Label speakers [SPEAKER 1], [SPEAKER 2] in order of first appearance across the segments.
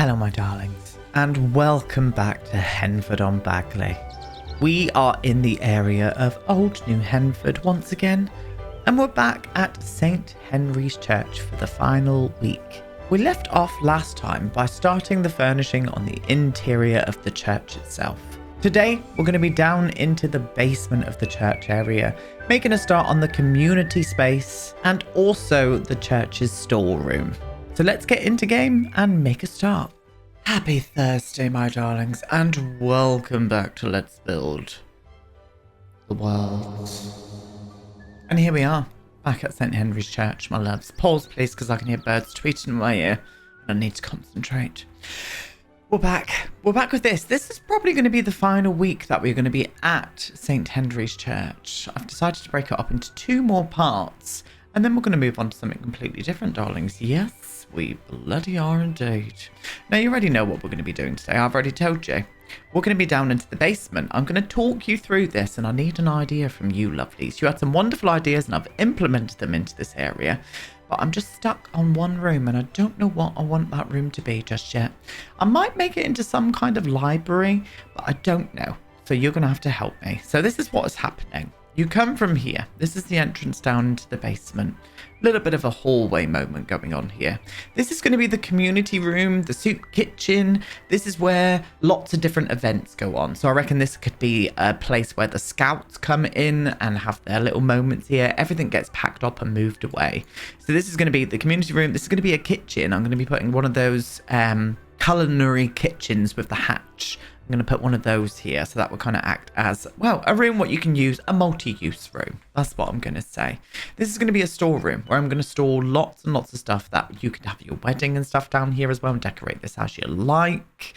[SPEAKER 1] Hello my darlings, and welcome back to Henford-on-Bagley. We are in the area of Old New Henford once again, and we're back at St. Henry's Church for the final week. We left off last time by starting the furnishing on the interior of the church itself. Today, we're going to be down into the basement of the church area, making a start on the community space and also the church's storeroom. So let's get into game and make a start. Happy Thursday, my darlings, and welcome back to Let's Build the World. And here we are, back at St. Henry's Church, my loves. Pause, please, because I can hear birds tweeting in my ear, and I need to concentrate. We're back with this. This is probably going to be the final week that we're going to be at St. Henry's Church. I've decided to break it up into two more parts, and then we're going to move on to something completely different, darlings. Yes, we bloody are indeed. Now, you already know what we're going to be doing today. I've already told you. We're going to be down into the basement. I'm going to talk you through this, and I need an idea from you, lovelies. You had some wonderful ideas, and I've implemented them into this area. But I'm just stuck on one room, and I don't know what I want that room to be just yet. I might make it into some kind of library, but I don't know. So you're going to have to help me. So this is what is happening. You come from here. This is the entrance down into the basement. A little bit of a hallway moment going on here. This is going to be the community room, the soup kitchen. This is where lots of different events go on. So I reckon this could be a place where the scouts come in and have their little moments here. Everything gets packed up and moved away. So this is going to be the community room. This is going to be a kitchen. I'm going to be putting one of those culinary kitchens with the hatch. I'm going to put one of those here, so that will kind of act as, well, a room what you can use, a multi-use room. That's what I'm going to say. This is going to be a storeroom where I'm going to store lots and lots of stuff that you can have your wedding and stuff down here as well, and decorate this as you like.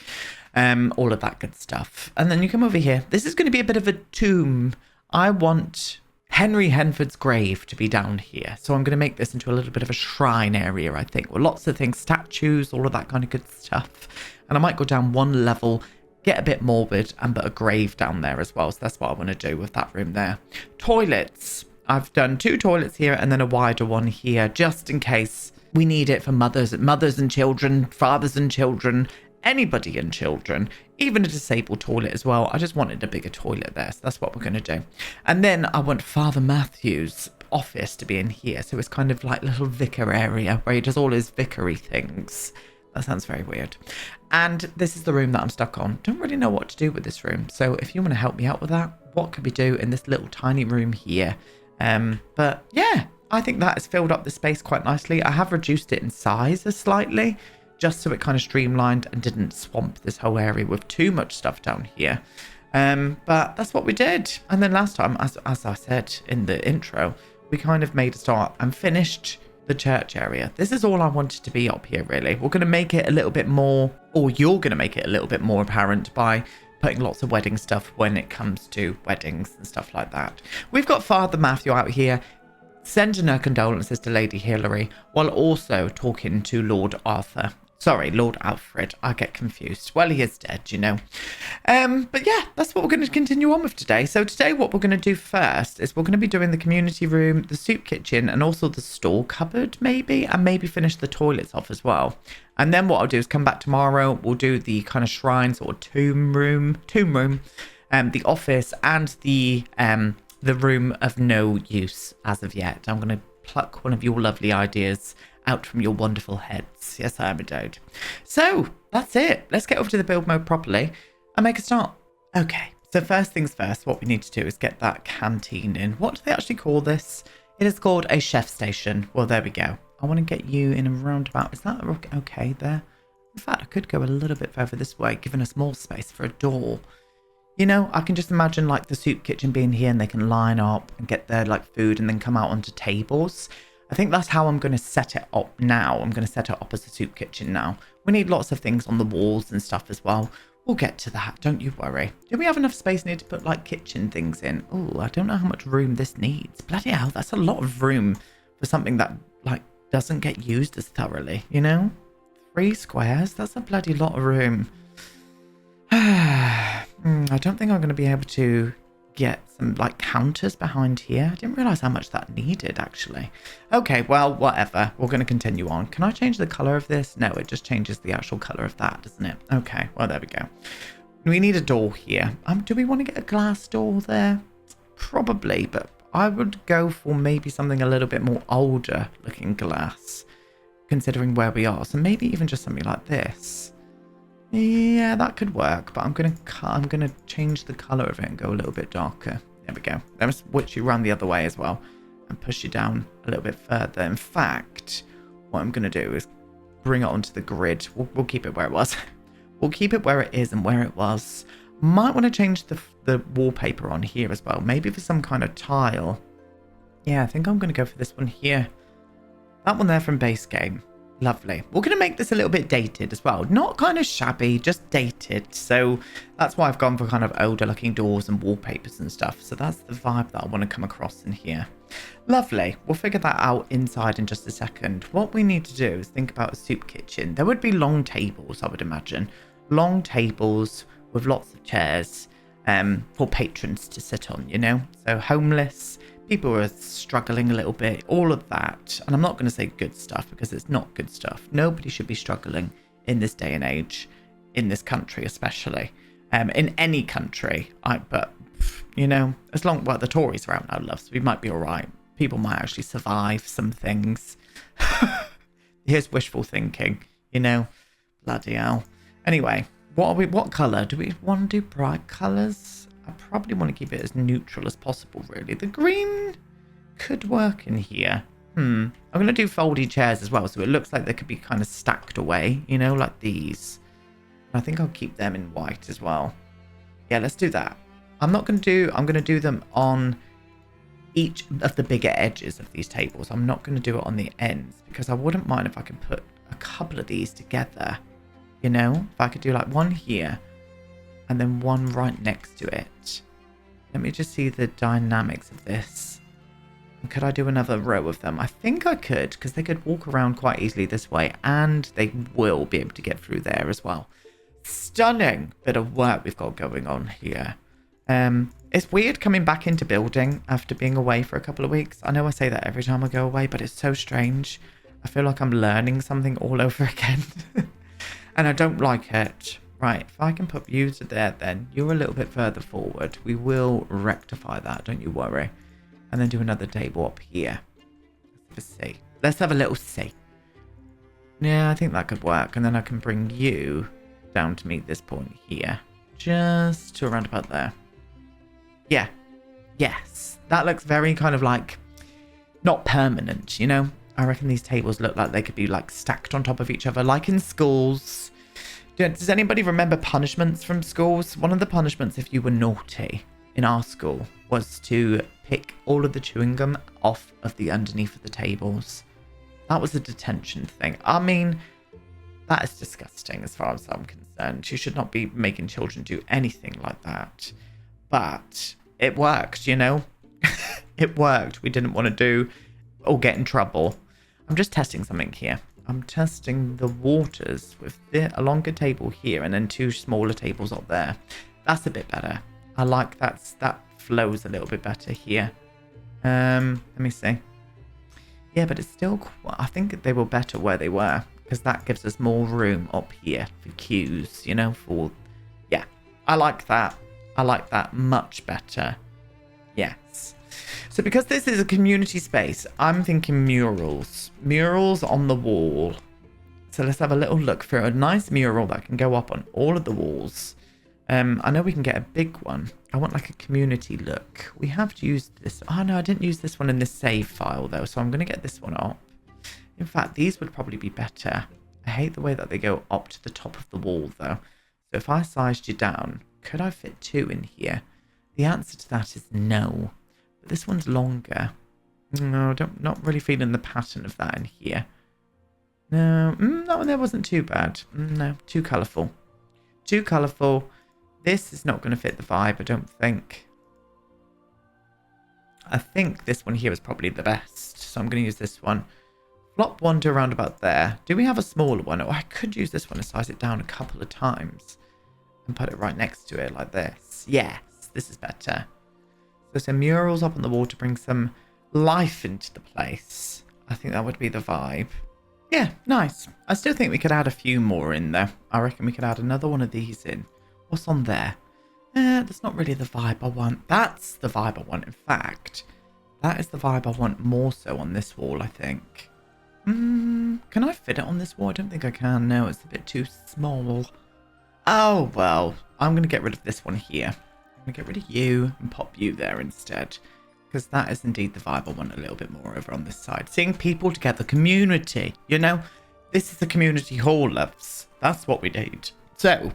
[SPEAKER 1] All of that good stuff. And then you come over here. This is going to be a bit of a tomb. I want Henry Henford's grave to be down here. So I'm going to make this into a little bit of a shrine area, I think, with lots of things, statues, all of that kind of good stuff. And I might go down one level, get a bit morbid, and put a grave down there as well. So that's what I want to do with that room there. Toilets. I've done two toilets here and then a wider one here, just in case we need it for mothers and children, fathers and children, anybody and children, even a disabled toilet as well. I just wanted a bigger toilet there, so that's what we're going to do. And then I want Father Matthew's office to be in here, so it's kind of like a little vicar area where he does all his vicary things. That sounds very weird. And this is the room that I'm stuck on. Don't really know what to do with this room. So if you want to help me out with that, what could we do in this little tiny room here? But yeah, I think that has filled up the space quite nicely. I have reduced it in size slightly, just so it kind of streamlined and didn't swamp this whole area with too much stuff down here. But that's what we did. And then last time, as I said in the intro, we kind of made a start and finished the church area. This is all I wanted to be up here, really. We're going to make it a little bit more, or you're going to make it a little bit more apparent by putting lots of wedding stuff when it comes to weddings and stuff like that. We've got Father Matthew out here sending her condolences to Lady Hilary while also talking to Lord Arthur. Sorry, Lord Alfred. I get confused. Well, he is dead, you know. But yeah, that's what we're going to continue on with today. So today what we're going to do first is we're going to be doing the community room, the soup kitchen, and also the store cupboard, maybe, and maybe finish the toilets off as well. And then what I'll do is come back tomorrow. We'll do the kind of shrines or tomb room, the office, and the room of no use as of yet. I'm going to pluck one of your lovely ideas out from your wonderful heads. Yes, I am indeed. So that's it. Let's get over to the build mode properly and make a start. Okay, so first things first, what we need to do is get that canteen in. What do they actually call this? It is called a chef station. Well, there we go. I want to get you in a roundabout. Is that okay there? In fact, I could go a little bit further this way, giving us more space for a door. You know, I can just imagine like the soup kitchen being here and they can line up and get their like food and then come out onto tables. I think that's how I'm going to set it up now. I'm going to set it up as a soup kitchen now. We need lots of things on the walls and stuff as well. We'll get to that, don't you worry. Do we have enough space near to put like kitchen things in? Oh, I don't know how much room this needs. Bloody hell, that's a lot of room for something that like doesn't get used as thoroughly, you know? 3 squares, that's a bloody lot of room. I don't think I'm going to be able to get some like counters behind here. I didn't realize how much that needed actually. Okay, well, whatever. We're going to continue on. Can I change the color of this? No, it just changes the actual color of that, doesn't it? Okay, well, there we go. We need a door here. Do we want to get a glass door there? Probably, but I would go for maybe something a little bit more older looking glass, considering where we are. So maybe even just something like this. Yeah, that could work, but I'm gonna change the color of it and go a little bit darker. There we go. Let me switch you around the other way as well and push you down a little bit further. In fact, what I'm gonna do is bring it onto the grid. We'll keep it where it was. We'll keep it where it is and where it was. Might want to change the wallpaper on here as well. Maybe for some kind of tile. Yeah, I think I'm gonna go for this one here. That one there from base game. Lovely. We're going to make this a little bit dated as well. Not kind of shabby, just dated. So that's why I've gone for kind of older looking doors and wallpapers and stuff. So that's the vibe that I want to come across in here. Lovely. We'll figure that out inside in just a second. What we need to do is think about a soup kitchen. There would be long tables, I would imagine. Long tables with lots of chairs for patrons to sit on, you know. So homeless, people who are struggling a little bit, all of that. And I'm not going to say good stuff because it's not good stuff. Nobody should be struggling in this day and age, in this country especially. In any country. But, you know, as long, well, the Tories are out now, love, so we might be all right. People might actually survive some things. Here's wishful thinking, you know. Bloody hell. Anyway, what colour? Do we want to do bright colours? I probably want to keep it as neutral as possible, really. The green could work in here. I'm going to do foldy chairs as well, so it looks like they could be kind of stacked away, you know, like these. I think I'll keep them in white as well. Yeah, let's do that. I'm going to do them on each of the bigger edges of these tables. I'm not going to do it on the ends, because I wouldn't mind if I could put a couple of these together, you know? If I could do like one here, and then one right next to it. Let me just see the dynamics of this. Could I do another row of them? I think I could, because they could walk around quite easily this way, and they will be able to get through there as well. Stunning bit of work we've got going on here. It's weird coming back into building after being away for a couple of weeks. I know I say that every time I go away, but it's so strange. I feel like I'm learning something all over again. And I don't like it. Right, if I can put you to there, then you're a little bit further forward. We will rectify that, don't you worry. And then do another table up here. Let's see. Let's have a little see. Yeah, I think that could work. And then I can bring you down to meet this point here. Just to around about there. Yeah. Yes. That looks very kind of like not permanent, you know? I reckon these tables look like they could be like stacked on top of each other, like in schools. Does anybody remember punishments from schools? One of the punishments if you were naughty in our school was to pick all of the chewing gum off of the underneath of the tables. That was a detention thing. I mean, that is disgusting as far as I'm concerned. You should not be making children do anything like that. But it worked, you know? It worked. We didn't want to do or get in trouble. I'm just testing something here. I'm testing the waters with a longer table here and then two smaller tables up there. That's a bit better. I like that flows a little bit better here. Let me see. Yeah, but it's still, I think they were better where they were, because that gives us more room up here for queues, you know, for, yeah, I like that. I like that much better. Yes. So because this is a community space, I'm thinking murals. Murals on the wall. So let's have a little look for a nice mural that can go up on all of the walls. I know we can get a big one. I want like a community look. We have used this. Oh no, I didn't use this one in this save file though. So I'm going to get this one up. In fact, these would probably be better. I hate the way that they go up to the top of the wall though. So if I sized you down, could I fit two in here? The answer to that is no. But this one's longer. No, not really feeling the pattern of that in here. No, that one there wasn't too bad. No, too colourful. Too colourful. This is not going to fit the vibe, I don't think. I think this one here is probably the best. So I'm going to use this one. Flop one to around about there. Do we have a smaller one? Oh, I could use this one and size it down a couple of times. And put it right next to it like this. Yes, this is better. So some murals up on the wall to bring some life into the place. I think that would be the vibe. Yeah, nice. I still think we could add a few more in there. I reckon we could add another one of these in. What's on there? That's not really the vibe I want. That's the vibe I want, in fact. That is the vibe I want more so on this wall, I think. Can I fit it on this wall? I don't think I can. No, it's a bit too small. Oh, well. I'm going to get rid of this one here. I'm going to get rid of you and pop you there instead. Because that is indeed the vibe I want a little bit more over on this side. Seeing people together, community. You know, this is the community hall, loves. That's what we need. So,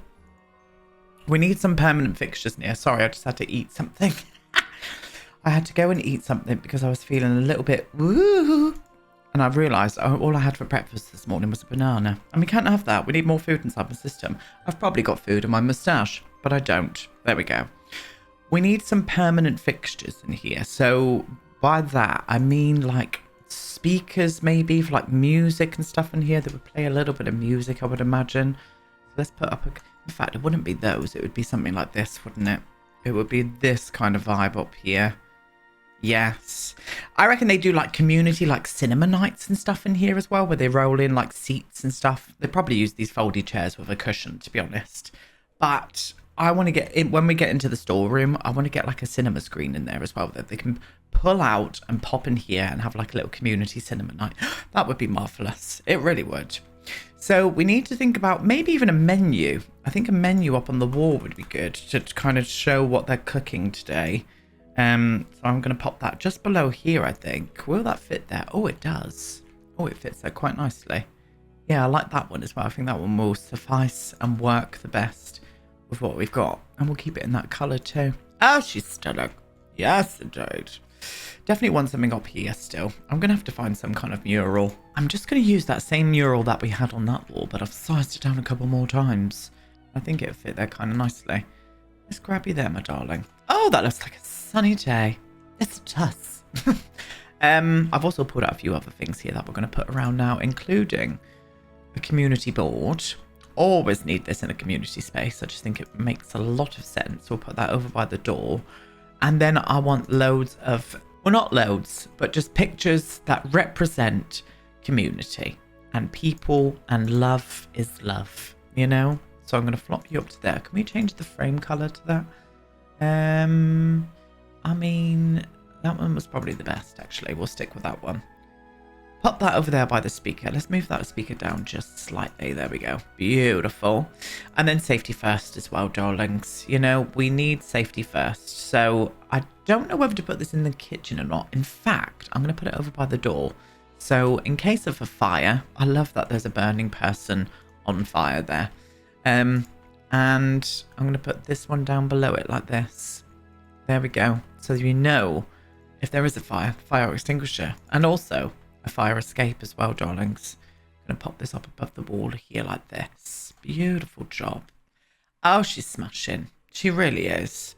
[SPEAKER 1] we need some permanent fixtures near. Sorry, I just had to eat something. I had to go and eat something because I was feeling a little bit woo. And I realised all I had for breakfast this morning was a banana. And we can't have that. We need more food inside my system. I've probably got food in my moustache, but I don't. There we go. We need some permanent fixtures in here. So by that, I mean like speakers maybe for like music and stuff in here that would play a little bit of music, I would imagine. So let's put up in fact, it wouldn't be those. It would be something like this, wouldn't it? It would be this kind of vibe up here. Yes. I reckon they do like community, like cinema nights and stuff in here as well, where they roll in like seats and stuff. They probably use these foldy chairs with a cushion, to be honest. But I want to get in, when we get into the storeroom, I want to get like a cinema screen in there as well that they can pull out and pop in here and have like a little community cinema night. That would be marvelous. It really would. So we need to think about maybe even a menu. I think a menu up on the wall would be good to kind of show what they're cooking today. So I'm going to pop that just below here, I think. Will that fit there? Oh, it does. Oh, it fits there quite nicely. Yeah, I like that one as well. I think that one will suffice and work the best with what we've got. And we'll keep it in that colour too. Oh, she's stunning. Yes, indeed. Definitely want something up here still. I'm going to have to find some kind of mural. I'm just going to use that same mural that we had on that wall, but I've sized it down a couple more times. I think it'll fit there kind of nicely. Let's grab you there, my darling. Oh, that looks like a sunny day. It does. I've also pulled out a few other things here that we're going to put around now, including a community board. Always need this in a community space. I just think it makes a lot of sense. We'll put that over by the door. And then I want loads of, well, not loads, but just pictures that represent community and people, and love is love, you know? So I'm going to flop you up to there. Can we change the frame color to that? I mean, that one was probably the best, actually. We'll stick with that one. Pop that over there by the speaker. Let's move that speaker down just slightly. There we go. Beautiful. And then safety first as well, darlings. You know, we need safety first. So I don't know whether to put this in the kitchen or not. In fact, I'm going to put it over by the door. So in case of a fire, I love that there's a burning person on fire there. And I'm going to put this one down below it like this. There we go. So you know if there is a fire extinguisher. And also a fire escape as well, darlings. I'm going to pop this up above the wall here like this. Beautiful job. Oh, she's smashing. She really is.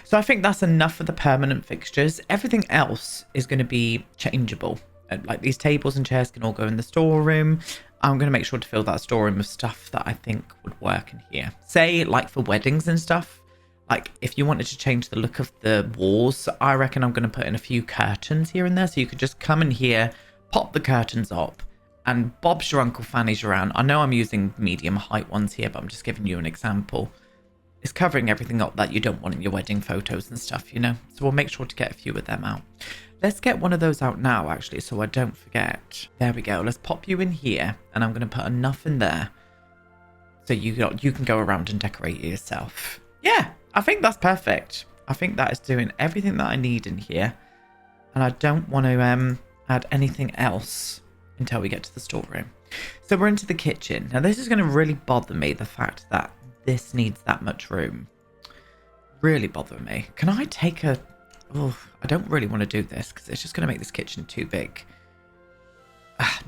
[SPEAKER 1] So I think that's enough for the permanent fixtures. Everything else is going to be changeable. Like these tables and chairs can all go in the storeroom. I'm going to make sure to fill that storeroom with stuff that I think would work in here. Say, like for weddings and stuff. Like, if you wanted to change the look of the walls, I reckon I'm going to put in a few curtains here and there. So you could just come in here, pop the curtains up, and bob's your Uncle Fanny's around. I know I'm using medium height ones here, but I'm just giving you an example. It's covering everything up that you don't want in your wedding photos and stuff, you know. So we'll make sure to get a few of them out. Let's get one of those out now, actually, so I don't forget. There we go. Let's pop you in here, and I'm going to put enough in there so you can go around and decorate it yourself. Yeah, I think that's perfect. I think that is doing everything that I need in here, and I don't want to add anything else until we get to the storeroom. So we're into the kitchen. Now, this is going to really bother me, the fact that this needs that much room. Really bother me. Can I take a... Oh, I don't really want to do this because it's just going to make this kitchen too big.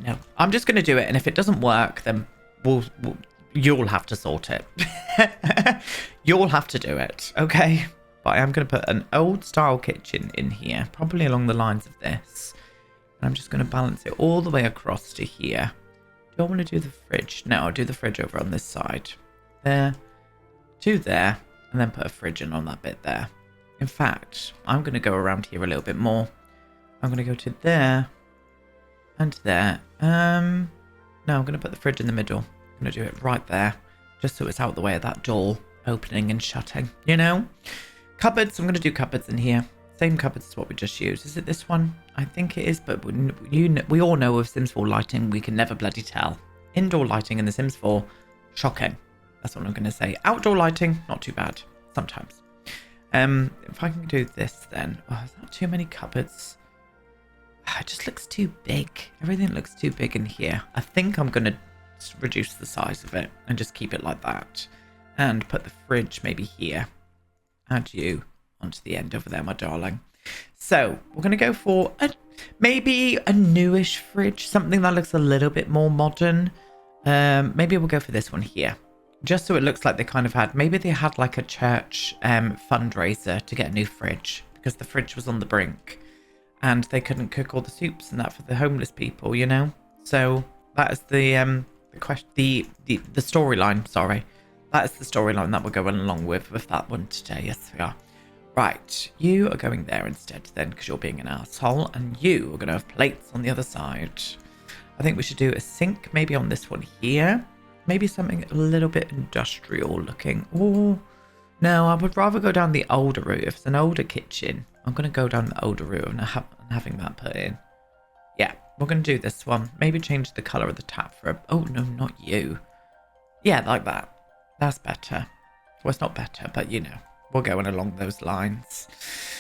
[SPEAKER 1] No, I'm just going to do it. And if it doesn't work, then you'll have to sort it. You'll have to do it. Okay. But I am going to put an old style kitchen in here, probably along the lines of this. And I'm just going to balance it all the way across to here. Do I want to do the fridge? No, I'll do the fridge over on this side. There. To there. And then put a fridge in on that bit there. In fact, I'm going to go around here a little bit more. I'm going to go to there and there. No, I'm going to put the fridge in the middle. I'm going to do it right there, just so it's out the way of that door opening and shutting, you know? Cupboards, I'm going to do cupboards in here. Same cupboards as what we just used. Is it this one? I think it is, but we all know with Sims 4 lighting, we can never bloody tell. Indoor lighting in the Sims 4, shocking. That's what I'm going to say. Outdoor lighting, not too bad, sometimes. If I can do this then. Oh, is that too many cupboards? It just looks too big. Everything looks too big in here. I think I'm going to reduce the size of it and just keep it like that. And put the fridge maybe here. Add you onto the end over there, my darling. So we're going to go for maybe a newish fridge. Something that looks a little bit more modern. Maybe we'll go for this one here. Just so it looks like they kind of had, maybe they had like a church fundraiser to get a new fridge because the fridge was on the brink and they couldn't cook all the soups and that for the homeless people, you know? So that is the storyline, sorry. That is the storyline that we're going along with that one today. Yes, we are. Right, you are going there instead then because you're being an asshole, and you are going to have plates on the other side. I think we should do a sink maybe on this one here. Maybe something a little bit industrial looking. Oh, no, I would rather go down the older route. If it's an older kitchen, I'm going to go down the older route and having that put in. Yeah, we're going to do this one. Maybe change the colour of the tap for a... Oh, no, not you. Yeah, like that. That's better. Well, it's not better, but you know, we're going along those lines.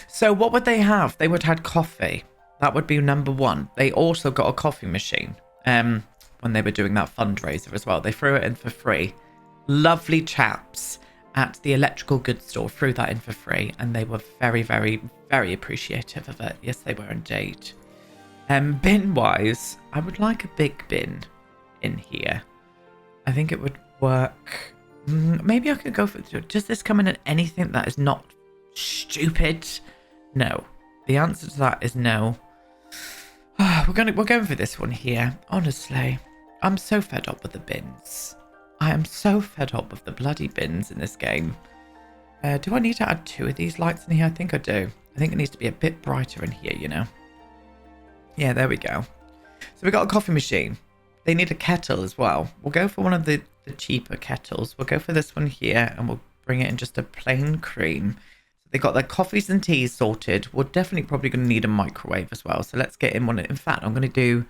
[SPEAKER 1] So what would they have? They would have had coffee. That would be number one. They also got a coffee machine. When they were doing that fundraiser as well. They threw it in for free. Lovely chaps at the electrical goods store threw that in for free, and they were very, very, very appreciative of it. Yes, they were indeed. Bin-wise, I would like a big bin in here. I think it would work. Maybe I could go for... Does this come in at anything that is not stupid? No. The answer to that is no. We're going for this one here. Honestly, I'm so fed up with the bins. I am so fed up with the bloody bins in this game. Do I need to add 2 of these lights in here? I think I do. I think it needs to be a bit brighter in here, you know. Yeah, there we go. So we got a coffee machine. They need a kettle as well. We'll go for one of the cheaper kettles. We'll go for this one here, and we'll bring it in just a plain cream. They got their coffees and teas sorted. We're definitely probably going to need a microwave as well. So let's get in one. In fact, I'm going to do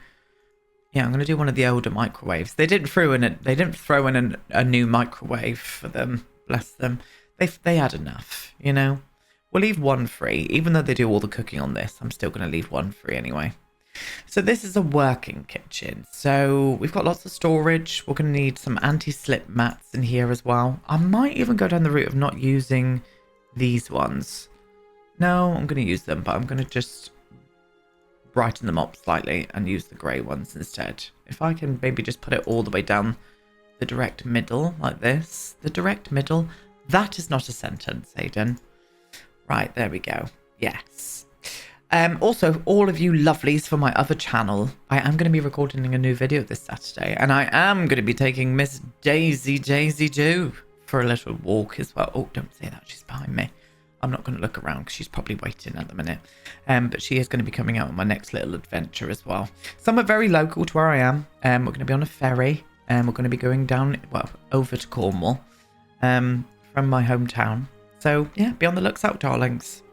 [SPEAKER 1] one of the older microwaves. They didn't throw in a new microwave for them. Bless them. They had enough, you know. We'll leave one free, even though they do all the cooking on this. I'm still going to leave one free anyway. So this is a working kitchen. So we've got lots of storage. We're going to need some anti-slip mats in here as well. I might even go down the route of not using these ones. No, I'm going to use them, but I'm going to just brighten them up slightly and use the grey ones instead. If I can maybe just put it all the way down the direct middle like this. The direct middle. That is not a sentence, Aiden. Right, there we go. Yes. Also, all of you lovelies for my other channel, I am going to be recording a new video this Saturday, and I am going to be taking Miss Daisy Jew for a little walk as well. Oh, don't say that. She's behind me. I'm not going to look around because she's probably waiting at the minute. But she is going to be coming out on my next little adventure as well. Some are very local to where I am. We're going to be on a ferry, and we're going to be going down, well, over to Cornwall from my hometown. So, yeah, be on the looks out, darlings.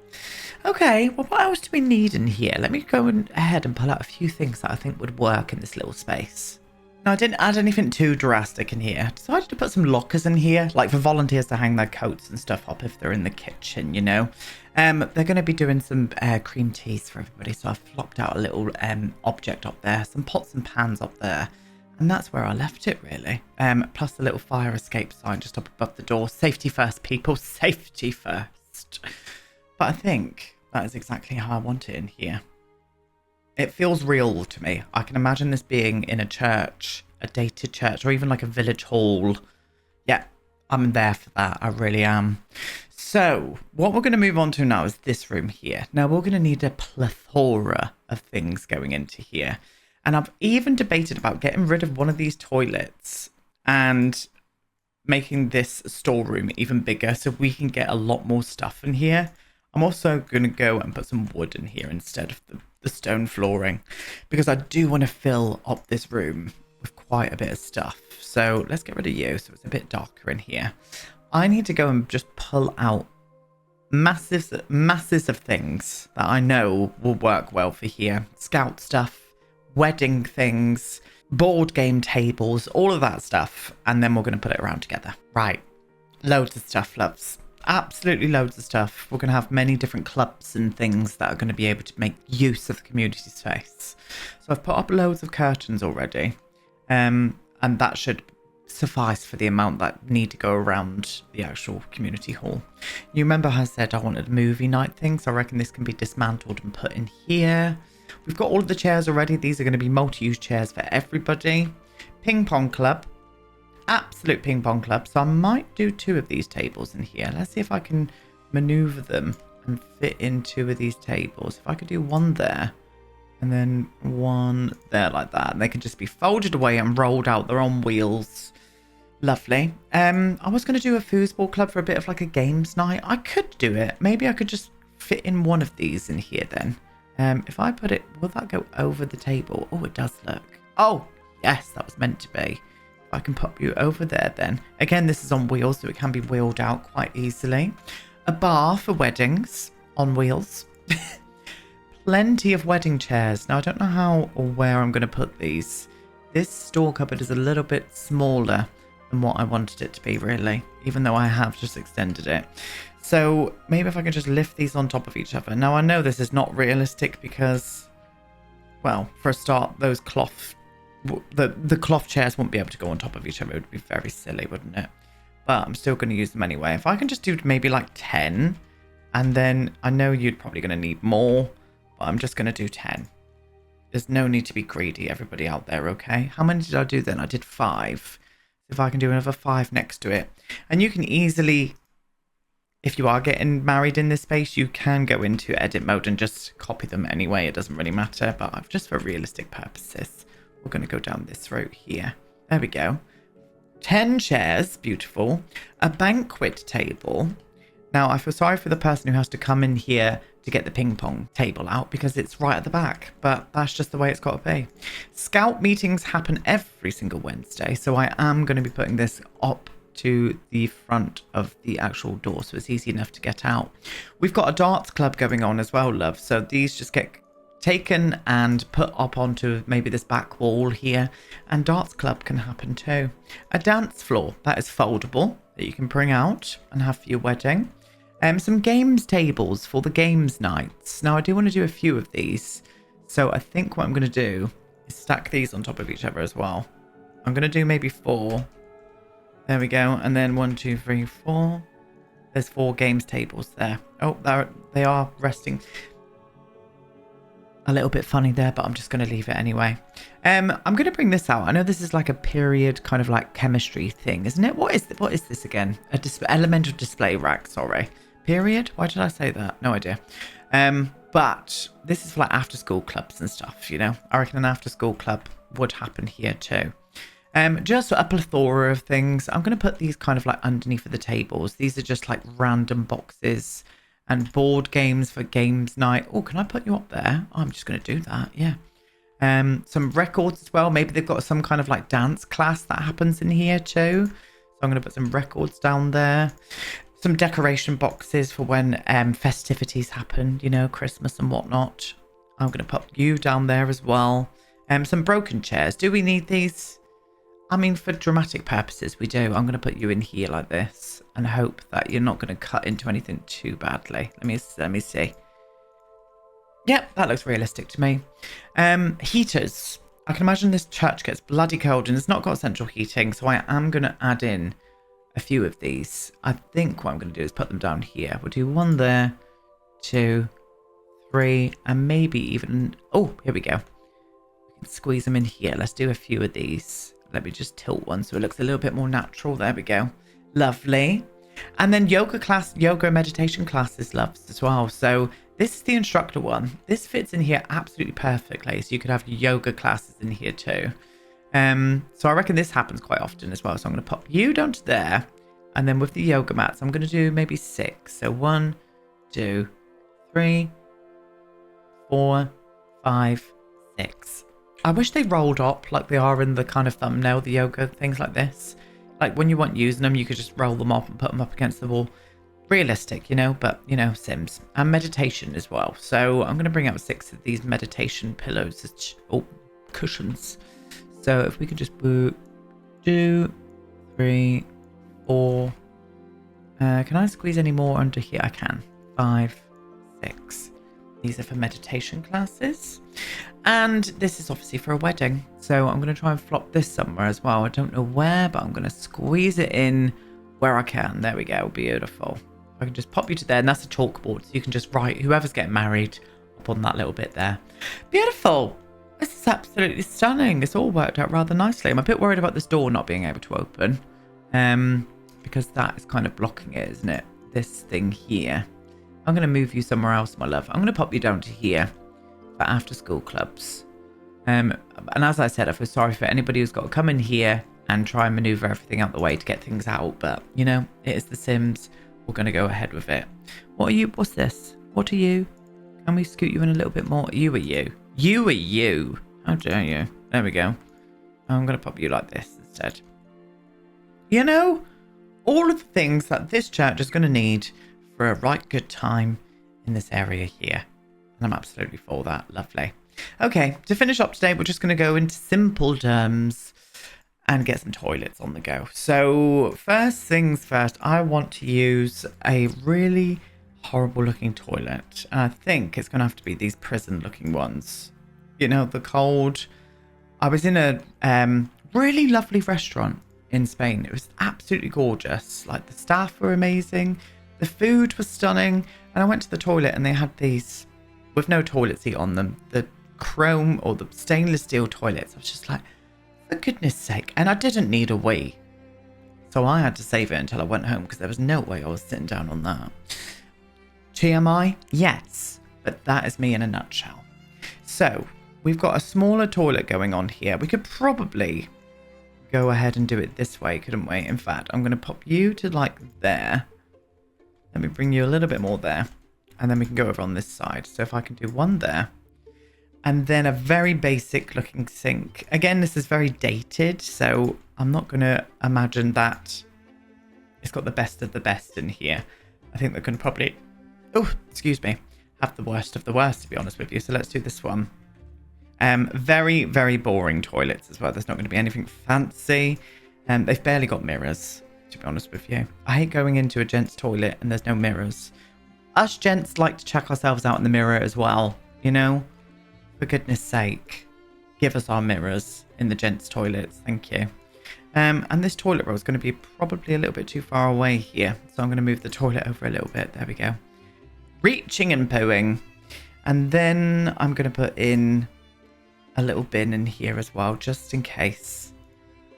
[SPEAKER 1] Okay, well, what else do we need in here? Let me go ahead and pull out a few things that I think would work in this little space. Now, I didn't add anything too drastic in here. I decided to put some lockers in here, like for volunteers to hang their coats and stuff up if they're in the kitchen, you know. They're going to be doing some cream teas for everybody, so I've flopped out a little object up there, some pots and pans up there, and that's where I left it, really. Plus the little fire escape sign just up above the door. Safety first, people, safety first. But I think that is exactly how I want it in here. It feels real to me. I can imagine this being in a church, a dated church, or even like a village hall. Yeah, I'm there for that. I really am. So what we're going to move on to now is this room here. Now we're going to need a plethora of things going into here. And I've even debated about getting rid of one of these toilets and making this storeroom even bigger so we can get a lot more stuff in here. I'm also going to go and put some wood in here instead of the stone flooring, because I do want to fill up this room with quite a bit of stuff. So let's get rid of you, so it's a bit darker in here. I need to go and just pull out masses of things that I know will work well for here. Scout stuff, wedding things, board game tables, all of that stuff. And then we're going to put it around together. Right. Loads of stuff, loves. Absolutely loads of stuff. We're going to have many different clubs and things that are going to be able to make use of the community space. So I've put up loads of curtains already. And that should suffice for the amount that need to go around the actual community hall. You remember how I said I wanted a movie night thing, so I reckon this can be dismantled and put in here. We've got all of the chairs already. These are going to be multi-use chairs for everybody. Ping pong club. Absolute ping pong club. So I might do 2 of these tables in here. Let's see if I can maneuver them and fit in 2 of these tables. If I could do 1 there and then 1 there like that, and they can just be folded away and rolled out. They're on wheels. Lovely. I was going to do a foosball club for a bit of like a games night. I could do it. Maybe I could just fit in 1 of these in here then. If I put it, will that go over the table? Oh, it does look. Oh, yes, that was meant to be. If I can pop you over there then. Again, this is on wheels, so it can be wheeled out quite easily. A bar for weddings on wheels. Plenty of wedding chairs. Now, I don't know how or where I'm going to put these. This store cupboard is a little bit smaller than what I wanted it to be, really, even though I have just extended it. So maybe if I can just lift these on top of each other. Now, I know this is not realistic because, well, for a start, those cloth, the cloth chairs wouldn't be able to go on top of each other. It would be very silly, wouldn't it? But I'm still going to use them anyway. If I can just do maybe like 10, and then I know you're probably going to need more, but I'm just going to do 10. There's no need to be greedy, everybody out there, okay? How many did I do then? I did 5. If I can do another 5 next to it. And you can easily, if you are getting married in this space, you can go into edit mode and just copy them anyway. It doesn't really matter, but just for realistic purposes, we're going to go down this route here. There we go. 10 chairs, beautiful. A banquet table. Now, I feel sorry for the person who has to come in here to get the ping pong table out because it's right at the back, but that's just the way it's got to be. Scout meetings happen every single Wednesday, so I am going to be putting this up to the front of the actual door, so it's easy enough to get out. We've got a darts club going on as well, love, so these just get taken and put up onto maybe this back wall here, and darts club can happen too. A dance floor that is foldable that you can bring out and have for your wedding. Some games tables for the games nights. Now, I do want to do a few of these. So I think what I'm going to do is stack these on top of each other as well. I'm going to do maybe 4. There we go. And then 1, 2, 3, 4. There's 4 games tables there. Oh, they are resting. A little bit funny there, but I'm just going to leave it anyway. I'm going to bring this out. I know this is like a period kind of like chemistry thing, isn't it? What is this again? Elemental display rack, sorry. Period? Why did I say that? No idea. But this is for like after school clubs and stuff, you know. I reckon an after school club would happen here too. Just a plethora of things. I'm going to put these kind of like underneath of the tables. These are just like random boxes and board games for games night. Oh, can I put you up there? Oh, I'm just going to do that. Yeah. Some records as well. Maybe they've got some kind of like dance class that happens in here too. So I'm going to put some records down there. Some decoration boxes for when festivities happen, you know, Christmas and whatnot. I'm going to put you down there as well. Some broken chairs. Do we need these? I mean, for dramatic purposes, we do. I'm going to put you in here like this and hope that you're not going to cut into anything too badly. Let me see. Yep, that looks realistic to me. Heaters. I can imagine this church gets bloody cold and it's not got central heating, so I am going to add in a few of these. I think what I'm going to do is put them down here. We'll do 1 there, 2, 3, and maybe even... Oh, here we go. We can squeeze them in here. Let's do a few of these. Let me just tilt one so it looks a little bit more natural. There we go. Lovely. And then yoga meditation classes, loves, as well. So this is the instructor one. This fits in here absolutely perfectly. So you could have yoga classes in here too. So I reckon this happens quite often as well. So I'm going to pop you down to there. And then with the yoga mats, I'm going to do maybe 6. So 1, 2, 3, 4, 5, 6. I wish they rolled up like they are in the kind of thumbnail, the yoga things like this. Like when you weren't using them, you could just roll them up and put them up against the wall. Realistic, you know, but, you know, Sims. And meditation as well. So I'm going to bring out 6 of these meditation pillows, or cushions. So if we could just put 2, 3, 4. Can I squeeze any more under here? I can. 5, 6. These are for meditation classes. And this is obviously for a wedding. So I'm going to try and flop this somewhere as well. I don't know where, but I'm going to squeeze it in where I can. There we go. Beautiful. I can just pop you to there. And that's a chalkboard. So you can just write whoever's getting married up on that little bit there. Beautiful. This is absolutely stunning. It's all worked out rather nicely. I'm a bit worried about this door not being able to open. Because that is kind of blocking it, isn't it? This thing here. I'm going to move you somewhere else, my love. I'm going to pop you down to here for after school clubs. And as I said, I feel sorry for anybody who's got to come in here and try and maneuver everything out the way to get things out. But, you know, it is The Sims. We're going to go ahead with it. What are you? What's this? What are you? Can we scoot you in a little bit more? You are you. You are you. How dare you? There we go. I'm going to pop you like this instead. You know, all of the things that this church is going to need for a right good time in this area here. And I'm absolutely for that. Lovely. Okay, to finish up today, we're just going to go into simple terms and get some toilets on the go. So first things first, I want to use a really horrible looking toilet. And I think it's going to have to be these prison looking ones. You know, the cold. I was in a really lovely restaurant in Spain. It was absolutely gorgeous. Like the staff were amazing. The food was stunning. And I went to the toilet and they had these with no toilet seat on them. The chrome or the stainless steel toilets. I was just like, for goodness sake. And I didn't need a wee. So I had to save it until I went home because there was no way I was sitting down on that. TMI? Yes. But that is me in a nutshell. So we've got a smaller toilet going on here. We could probably go ahead and do it this way, couldn't we? In fact, I'm going to pop you to like there. Let me bring you a little bit more there. And then we can go over on this side. So if I can do one there. And then a very basic looking sink. Again, this is very dated. So I'm not going to imagine that it's got the best of the best in here. I think they're going to probably, oh, excuse me, have the worst of the worst, to be honest with you. So let's do this one. Very, very boring toilets as well. There's not going to be anything fancy. They've barely got mirrors, to be honest with you. I hate going into a gents toilet and there's no mirrors. Us gents like to check ourselves out in the mirror as well, you know? For goodness sake, give us our mirrors in the gents toilets. Thank you. And this toilet roll is going to be probably a little bit too far away here. So I'm going to move the toilet over a little bit. There we go. Reaching and pooing. And then I'm going to put in a little bin in here as well, just in case.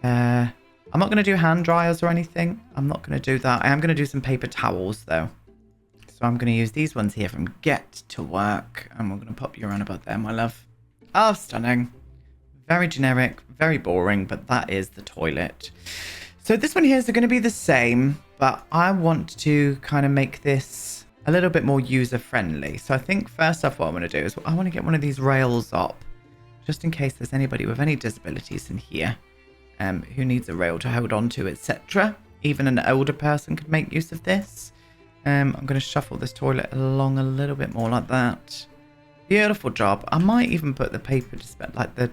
[SPEAKER 1] I'm not going to do hand dryers or anything. I'm not going to do that. I am going to do some paper towels though. So I'm going to use these ones here from Get to Work. And we're going to pop you around about there, my love. Oh, stunning. Very generic, very boring, but that is the toilet. So this one here is going to be the same, but I want to kind of make this a little bit more user-friendly. So I think first off what I want to do is I want to get one of these rails up, just in case there's anybody with any disabilities in here who needs a rail to hold on to, etc. Even an older person could make use of this. I'm going to shuffle this toilet along a little bit more like that. Beautiful job. I might even put the paper like the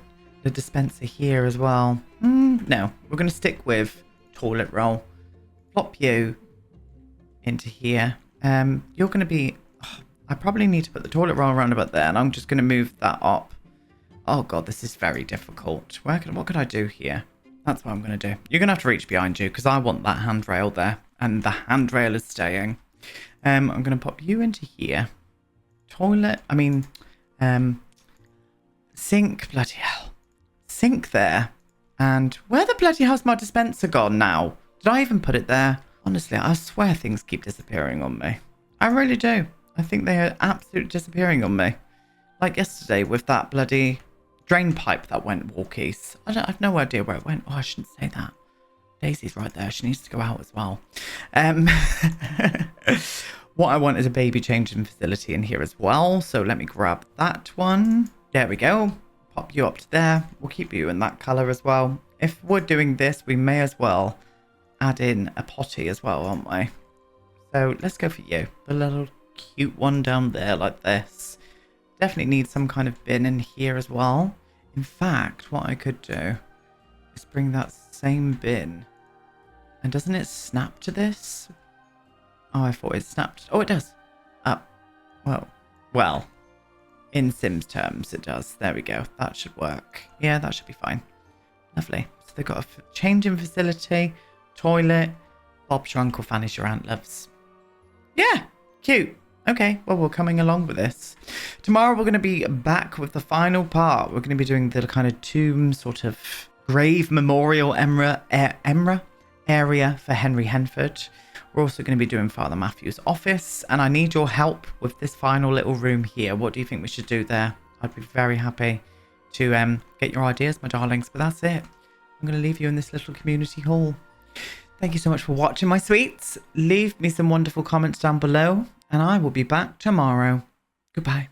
[SPEAKER 1] dispenser here as well. No, we're going to stick with toilet roll. Plop you into here. You're going to be... Oh, I probably need to put the toilet roll around about there, and I'm just going to move that up. Oh god, this is very difficult. What could I do here? That's what I'm going to do. You're going to have to reach behind you because I want that handrail there, and the handrail is staying. I'm going to pop you into here. Sink, bloody hell. Sink there. And where the bloody hell's my dispenser gone now? Did I even put it there? Honestly, I swear things keep disappearing on me. I really do. I think they are absolutely disappearing on me. Like yesterday with that bloody drain pipe that went walkies. I've no idea where it went. Oh, I shouldn't say that. Daisy's right there. She needs to go out as well. What I want is a baby changing facility in here as well. So let me grab that one. There we go. Pop you up to there. We'll keep you in that color as well. If we're doing this, we may as well add in a potty as well, aren't we? So let's go for you. The little cute one down there like this. Definitely need some kind of bin in here as well. In fact, what I could do is bring that same bin. And doesn't it snap to this? Oh, I thought it snapped. Oh, it does. Well, in Sims terms, it does. There we go. That should work. Yeah, that should be fine. Lovely. So they've got a changing facility, toilet. Bob's your Uncle, Fanny's your Aunt Loves. Yeah, cute. Okay, well, we're coming along with this. Tomorrow, we're going to be back with the final part. We're going to be doing the kind of tomb, sort of grave memorial area for Henry Henford. We're also going to be doing Father Matthew's office, and I need your help with this final little room here. What do you think we should do there? I'd be very happy to get your ideas, my darlings, but that's it. I'm going to leave you in this little community hall. Thank you so much for watching, my sweets. Leave me some wonderful comments down below, and I will be back tomorrow. Goodbye.